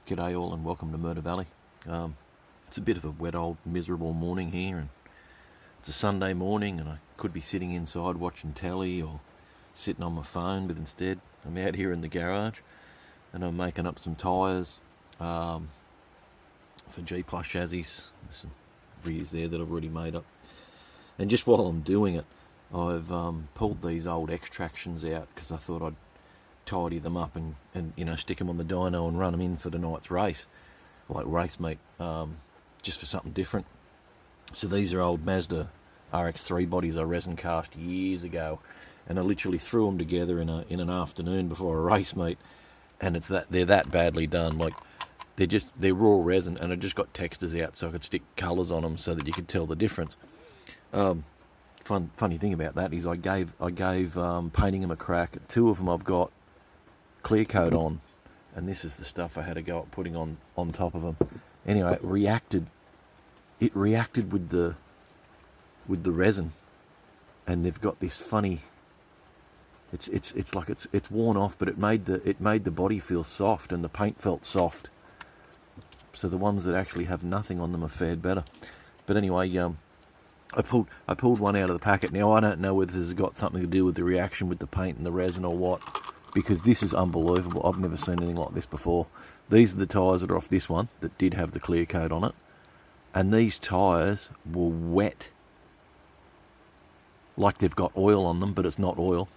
G'day all and welcome to Murder Valley. It's a bit of a wet old miserable morning here, and it's a Sunday morning and I could be sitting inside watching telly or sitting on my phone, but instead I'm out here in the garage and I'm making up some tyres for G Plus chassis. There's some rears there that I've already made up, and just while I'm doing it I've pulled these old Xtractions out because I thought I'd tidy them up and stick them on the dyno and run them in for the night's race, like race meet, just for something different. So these are old Mazda RX3 bodies I resin cast years ago, and I literally threw them together in an afternoon before a race meet, and they're that badly done. Like they're raw resin, and I just got textures out so I could stick colours on them so that you could tell the difference. Funny thing about that is I gave painting them a crack. Two of them I've got clear coat on, and this is the stuff I had to go up putting on top of them. Anyway, it reacted with the resin, and they've got this funny, it's like it's worn off, but it made the body feel soft and the paint felt soft. So the ones that actually have nothing on them have fared better. But anyway, I pulled one out of the packet. Now I don't know whether this has got something to do with the reaction with the paint and the resin or what, because this is unbelievable. I've never seen anything like this before. These are the tyres that are off this one that did have the clear coat on it, and these tyres were wet, like they've got oil on them, but it's not oil.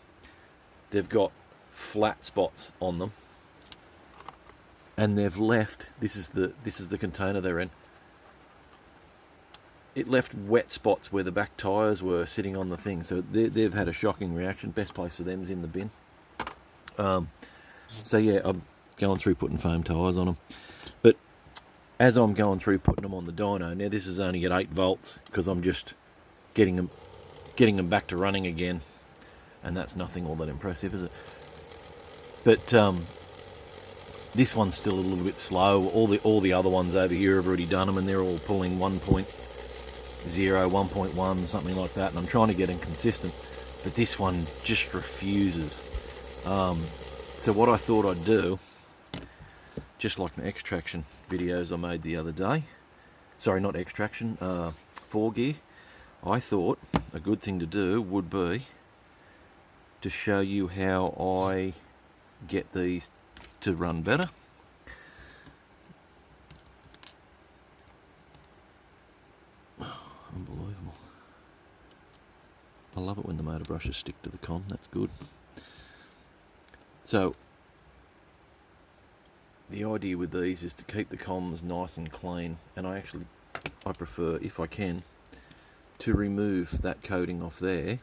They've got flat spots on them, and they've left, this is the container they're in, it left wet spots where the back tyres were sitting on the thing. So they've had a shocking reaction. Best place for them is in the bin. So yeah, I'm going through putting foam tyres on them, but as I'm going through putting them on the dyno, now this is only at 8 volts because I'm just getting them back to running again, and that's nothing all that impressive, is it? But this one's still a little bit slow. All the other ones over here have already done them, and they're all pulling 1.0, 1.1, something like that, and I'm trying to get them consistent, but this one just refuses. So what I thought I'd do, just like my Xtraction videos I made the other day, sorry, not Xtraction, 4Gear, I thought a good thing to do would be to show you how I get these to run better. Unbelievable. I love it when the motor brushes stick to the con, that's good. So the idea with these is to keep the comms nice and clean, and I prefer, if I can, to remove that coating off there.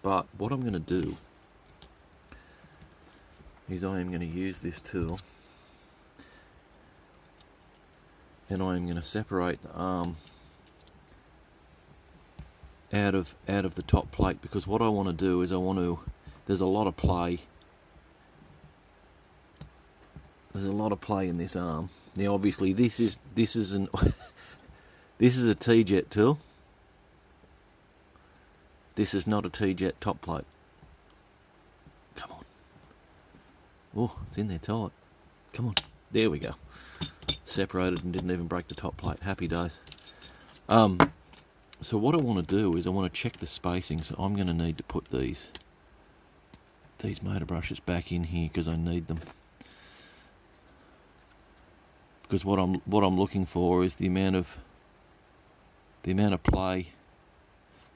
But what I'm going to do is I am going to use this tool, and I am going to separate the arm out of the top plate, because what I want to do is there's a lot of play. There's a lot of play in this arm. Now obviously this is an this is a T-jet tool. This is not a T-jet top plate. Come on. Oh, it's in there tight. Come on. There we go. Separated and didn't even break the top plate. Happy days. So what I want to do is I want to check the spacing. So I'm going to need to put these motor brushes back in here because I need them. Because what I'm looking for is the amount of play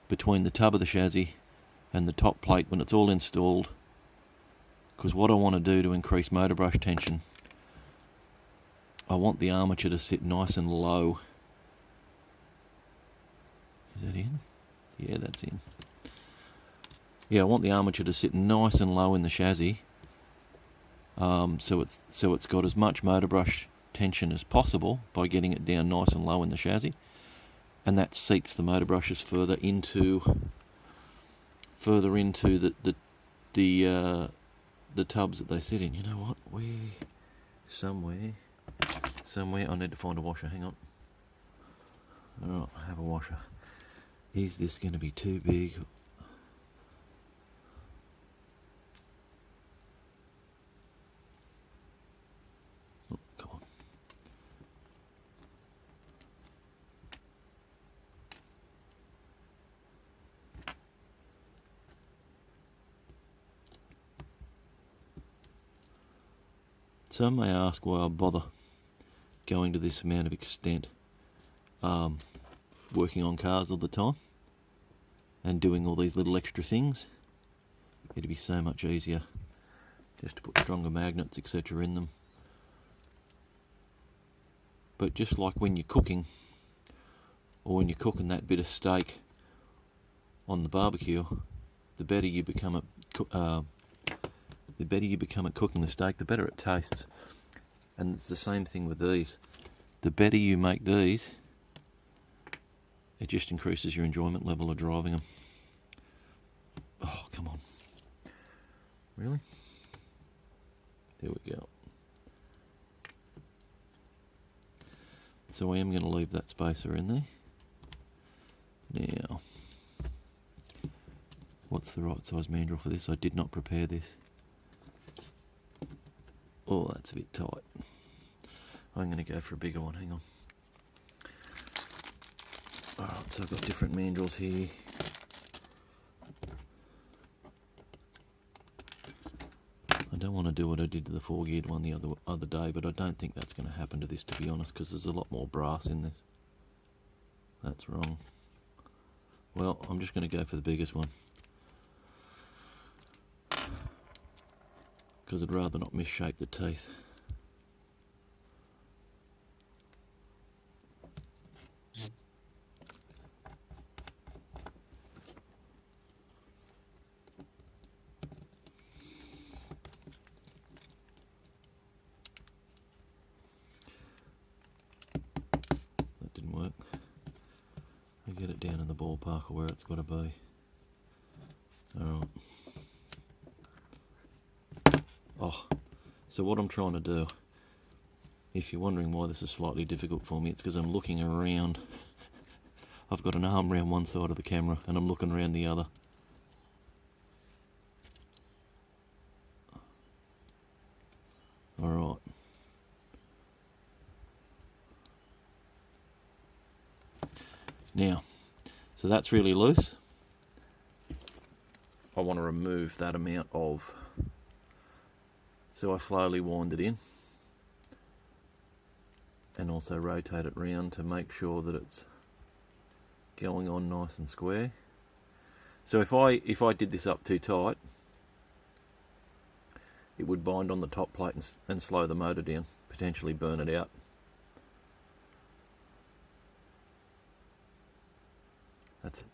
between the tub of the chassis and the top plate when it's all installed. Because what I want to do to increase motor brush tension, I want the armature to sit nice and low. Is that in? Yeah, that's in. Yeah, I want the armature to sit nice and low in the chassis, so it's got as much motor brush tension as possible by getting it down nice and low in the chassis, and that seats the motor brushes further into the tubs that they sit in. You know what? Somewhere I need to find a washer. Hang on. Alright, I have a washer. Is this going to be too big? Oh, come on. Some may ask why I bother going to this amount of extent, working on cars all the time and doing all these little extra things. It'd be so much easier just to put stronger magnets, etc. in them. But just like when you're cooking, or when you're cooking that bit of steak on the barbecue, the better you become at cooking the steak, the better it tastes. And it's the same thing with these. The better you make these, it just increases your enjoyment level of driving them. Oh, come on. Really? There we go. So I am going to leave that spacer in there. Now, what's the right size mandrel for this? I did not prepare this. Oh, that's a bit tight. I'm going to go for a bigger one, hang on. Alright, so I've got different mandrels here. I don't want to do what I did to the 4-geared one the other day, but I don't think that's going to happen to this, to be honest, because there's a lot more brass in this. That's wrong. Well, I'm just going to go for the biggest one, because I'd rather not misshape the teeth. That didn't work. I get it down in the ballpark or where it's got to be. Alright. Oh, so what I'm trying to do, if you're wondering why this is slightly difficult for me, it's because I'm looking around. I've got an arm around one side of the camera and I'm looking around the other. Alright. Now, so that's really loose. I want to remove that amount of, so I slowly wind it in and also rotate it round to make sure that it's going on nice and square. So if I did this up too tight, it would bind on the top plate and slow the motor down, potentially burn it out.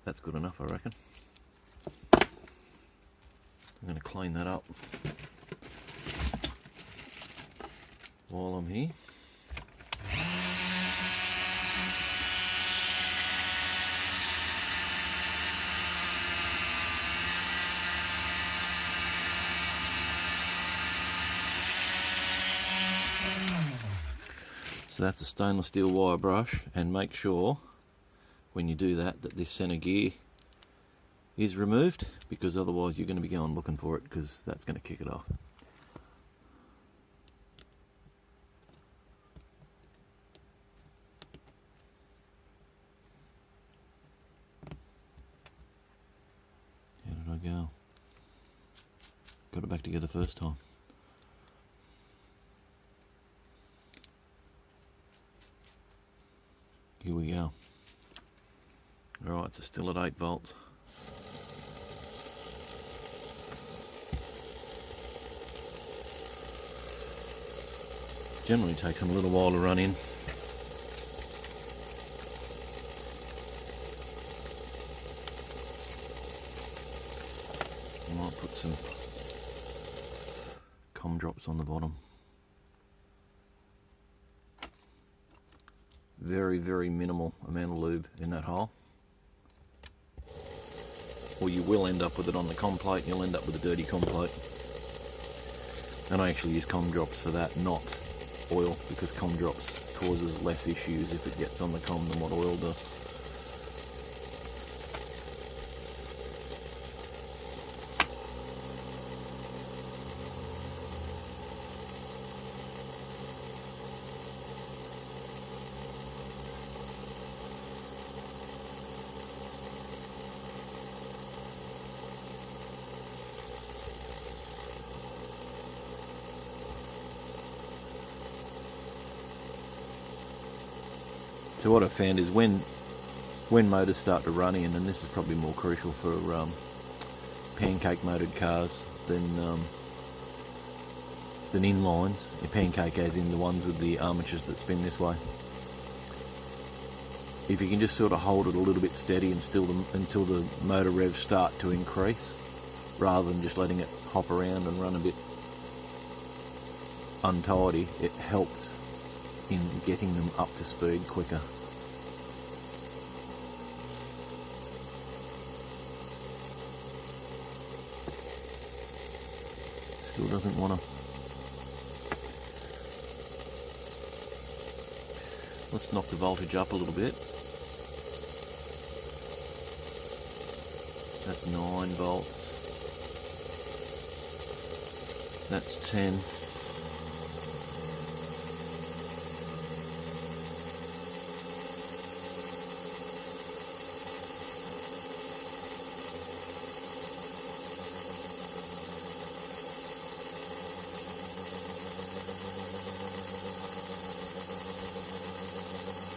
That's good enough, I reckon. I'm going to clean that up while I'm here. So that's a stainless steel wire brush, and make sure when you do that this center gear is removed, because otherwise you're going to be going looking for it, because that's going to kick it off. How did I go? Got it back together first time. Here we go. Alright, so still at 8 volts. Generally takes them a little while to run in. I might put some com drops on the bottom. Very, very minimal amount of lube in that hole, or you will end up with it on the com plate and you'll end up with a dirty com plate. And I actually use com drops for that, not oil, because com drops causes less issues if it gets on the com than what oil does. So what I've found is when motors start to run in, and this is probably more crucial for pancake motored cars than inlines. Your pancake as in the ones with the armatures that spin this way. If you can just sort of hold it a little bit steady until the motor revs start to increase, rather than just letting it hop around and run a bit untidy, it helps in getting them up to speed quicker. Still doesn't want to. Let's knock the voltage up a little bit. That's 9 volts. That's 10.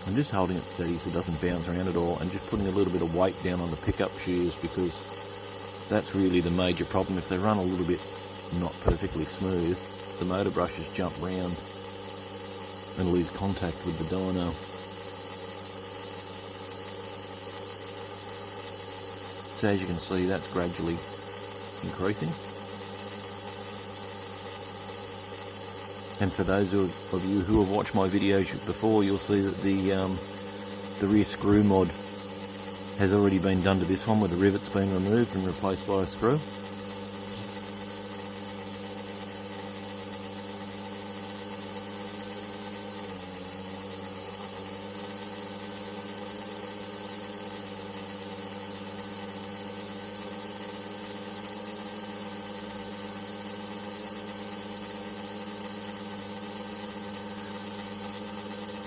I'm just holding it steady so it doesn't bounce around at all, and just putting a little bit of weight down on the pickup shoes, because that's really the major problem. If they run a little bit not perfectly smooth, the motor brushes jump round and lose contact with the dyno. So as you can see, that's gradually increasing. And for those of you who have watched my videos before, you'll see that the rear screw mod has already been done to this one, with the rivets being removed and replaced by a screw.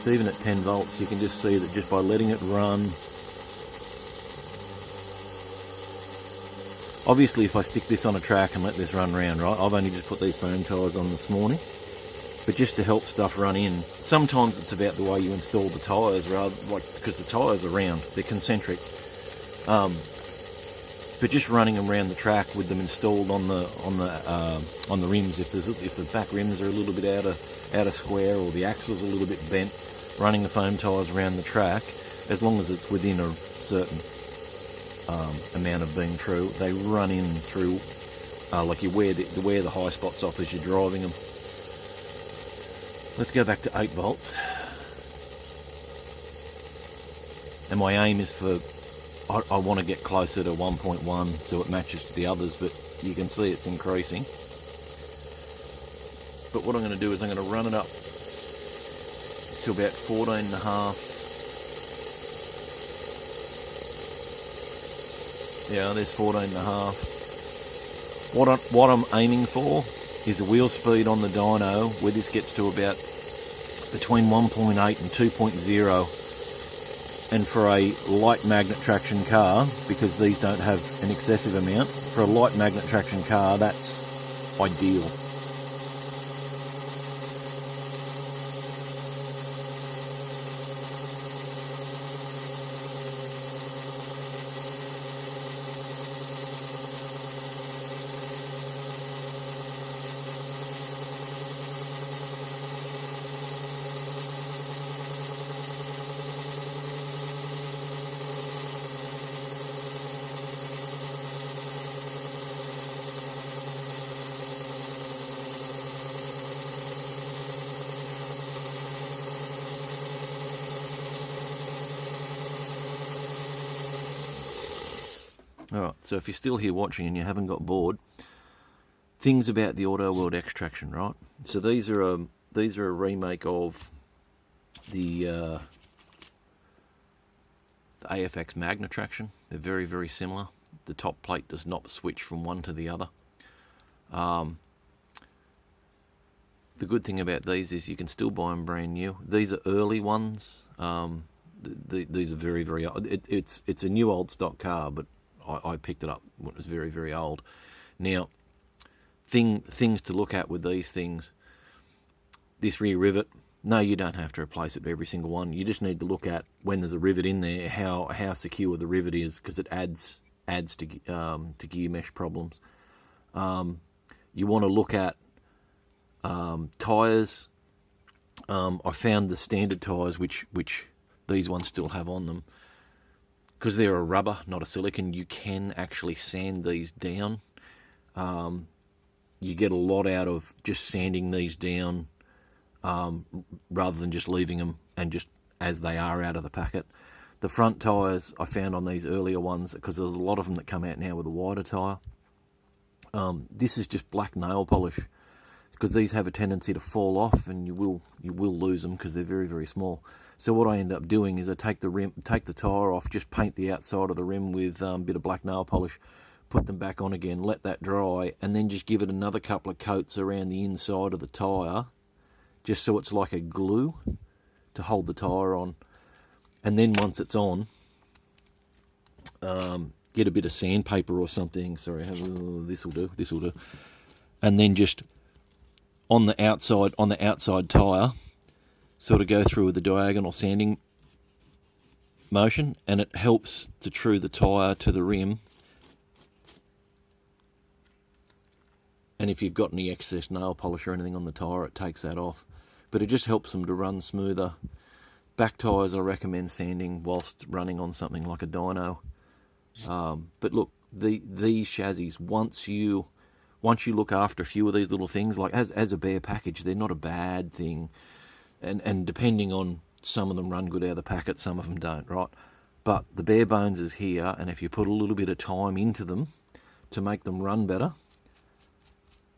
So even at 10 volts, you can just see that just by letting it run. Obviously, if I stick this on a track and let this run round, right, I've only just put these foam tyres on this morning, but just to help stuff run in. Sometimes it's about the way you install the tyres, rather, like, because the tyres are round, they're concentric. But just running them around the track with them installed on the rims, if the back rims are a little bit out of square, or the axle's a little bit bent, running the foam tyres around the track, as long as it's within a certain amount of being true, they run in through, like you wear the high spots off as you're driving them. Let's go back to 8 volts. And my aim is for, I want to get closer to 1.1 so it matches to the others, but you can see it's increasing. But what I'm going to do is I'm going to run it up to about 14.5. Yeah, there's 14.5. What I'm aiming for is the wheel speed on the dyno where this gets to about between 1.8 and 2.0. And for a light magnet traction car, because these don't have an excessive amount, for a light magnet traction car, that's ideal. Alright, so if you're still here watching and you haven't got bored, things about the Autoworld Xtraction, right? So these are a remake of the AFX Magna Traction. They're very, very similar. The top plate does not switch from one to the other. The good thing about these is you can still buy them brand new. These are early ones. These are very, very old. It's a new old stock car, but I picked it up when it was very, very old. Now, things to look at with these things, this rear rivet No, you don't have to replace it every single one. You just need to look at when there's a rivet in there, how secure the rivet is, because it adds to gear mesh problems. You want to look at tyres. I found the standard tyres, which these ones still have on them, because they're a rubber, not a silicon. You can actually sand these down. You get a lot out of just sanding these down, rather than just leaving them and just as they are out of the packet. The front tyres I found on these earlier ones, because there's a lot of them that come out now with a wider tyre. This is just black nail polish, because these have a tendency to fall off, and you will lose them because they're very, very small. So what I end up doing is I take the tyre off, just paint the outside of the rim with a bit of black nail polish, put them back on again, let that dry, and then just give it another couple of coats around the inside of the tyre, just so it's like a glue to hold the tyre on. And then once it's on, get a bit of sandpaper or something. Sorry, this will do. And then just on the outside tyre, sort of go through with the diagonal sanding motion, and it helps to true the tyre to the rim. And if you've got any excess nail polish or anything on the tyre, it takes that off. But it just helps them to run smoother. Back tyres I recommend sanding whilst running on something like a dyno. But look, these chassis, once you look after a few of these little things, like as a bare package, they're not a bad thing. And depending on, some of them run good out of the packet, some of them don't, right? But the bare bones is here, and if you put a little bit of time into them to make them run better,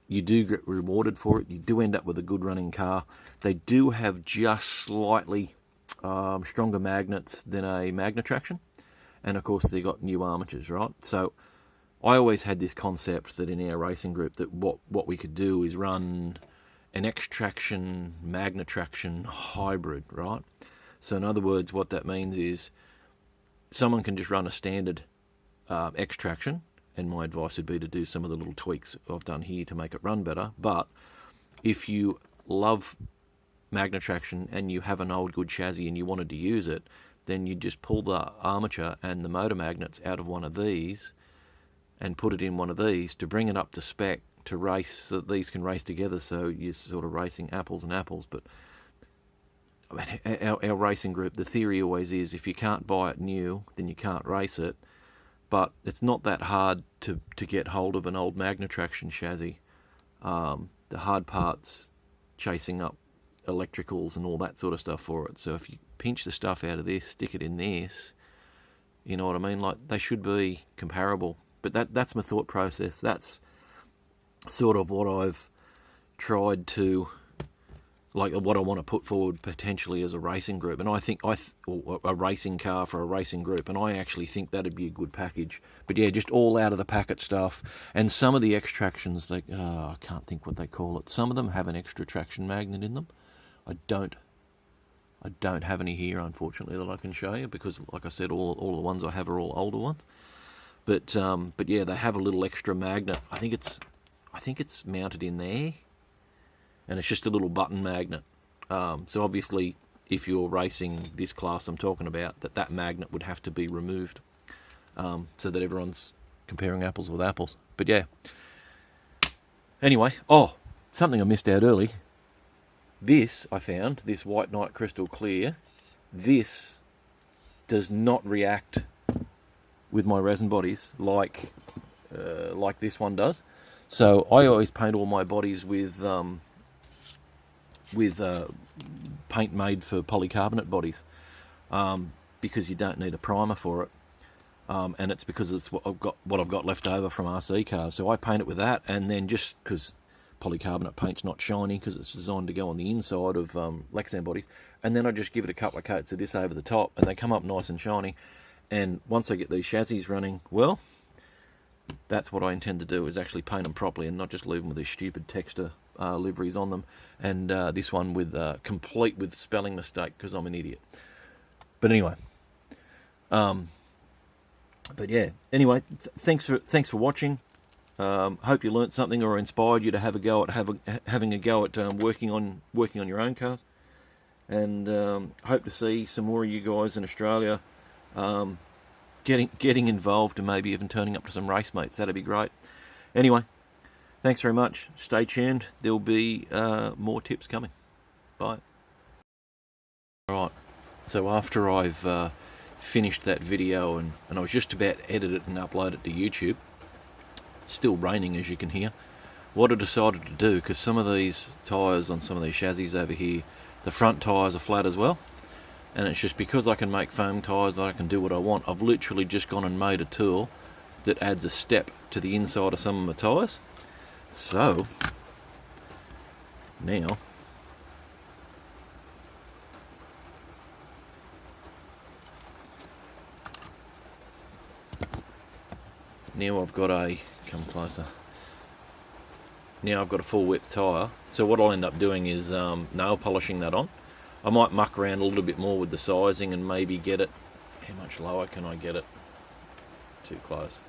you do get rewarded for it. You do end up with a good running car. They do have just slightly stronger magnets than a Xtraction, and of course they've got new armatures, right? So I always had this concept that in our racing group, that what we could do is run an Xtraction Xtraction hybrid, right? So in other words, what that means is someone can just run a standard Xtraction, and my advice would be to do some of the little tweaks I've done here to make it run better. But if you love Xtraction and you have an old good chassis and you wanted to use it, then you just pull the armature and the motor magnets out of one of these and put it in one of these to bring it up to spec to race, so that these can race together, so you're sort of racing apples and apples. But I mean, our racing group, the theory always is, if you can't buy it new, then you can't race it. But it's not that hard to get hold of an old Xtraction chassis. The hard part's chasing up electricals and all that sort of stuff for it. So if you pinch the stuff out of this, stick it in this, you know what I mean? Like, they should be comparable. But that's my thought process. That's sort of what I've tried to, like, what I want to put forward potentially as a racing group. And I think a racing car for a racing group, and I actually think that'd be a good package. But yeah, just all out of the packet stuff. And some of the Xtractions, I can't think what they call it. Some of them have an extra traction magnet in them. I don't have any here, unfortunately, that I can show you, because, like I said, all the ones I have are all older ones. But yeah, they have a little extra magnet. I think it's mounted in there, and it's just a little button magnet. So obviously, if you're racing this class I'm talking about, that magnet would have to be removed, so that everyone's comparing apples with apples. But yeah. Anyway, something I missed out early. This, I found, this White Knight Crystal Clear, this does not react with my resin bodies like this one does. So I always paint all my bodies with paint made for polycarbonate bodies, because you don't need a primer for it, and it's because it's what I've got left over from RC cars. So I paint it with that, and then, just because polycarbonate paint's not shiny, because it's designed to go on the inside of Lexan bodies, and then I just give it a couple of coats of this over the top, and they come up nice and shiny. And once I get these chassis running, well, that's what I intend to do, is actually paint them properly and not just leave them with these stupid texture liveries on them. And this one with complete with spelling mistake, because I'm an idiot. But anyway, but yeah. Anyway, thanks for watching. Hope you learnt something or inspired you to have a go at having a go at working on your own cars. and hope to see some more of you guys in Australia getting involved and maybe even turning up to some race mates. That'd be great. Anyway, thanks very much. Stay tuned. There'll be more tips coming. Bye. Right, so after I've finished that video and I was just about to edit it and upload it to YouTube, it's still raining, as you can hear. What I decided to do, because some of these tyres on some of these chassis over here, the front tyres are flat as well, and it's just because I can make foam tyres, I can do what I want. I've literally just gone and made a tool that adds a step to the inside of some of my tyres. So now I've got a, come closer, now I've got a full width tyre. So what I'll end up doing is nail polishing that on. I might muck around a little bit more with the sizing and maybe get it, how much lower can I get it? Too close.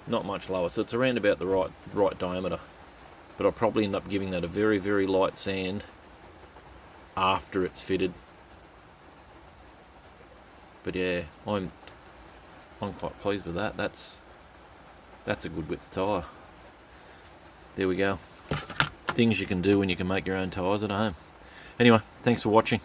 Not much lower, so it's around about the right diameter. But I'll probably end up giving that a very, very light sand after it's fitted. But yeah, I'm quite pleased with that. That's a good width tyre. There we go. Things you can do when you can make your own tyres at home. Anyway, thanks for watching.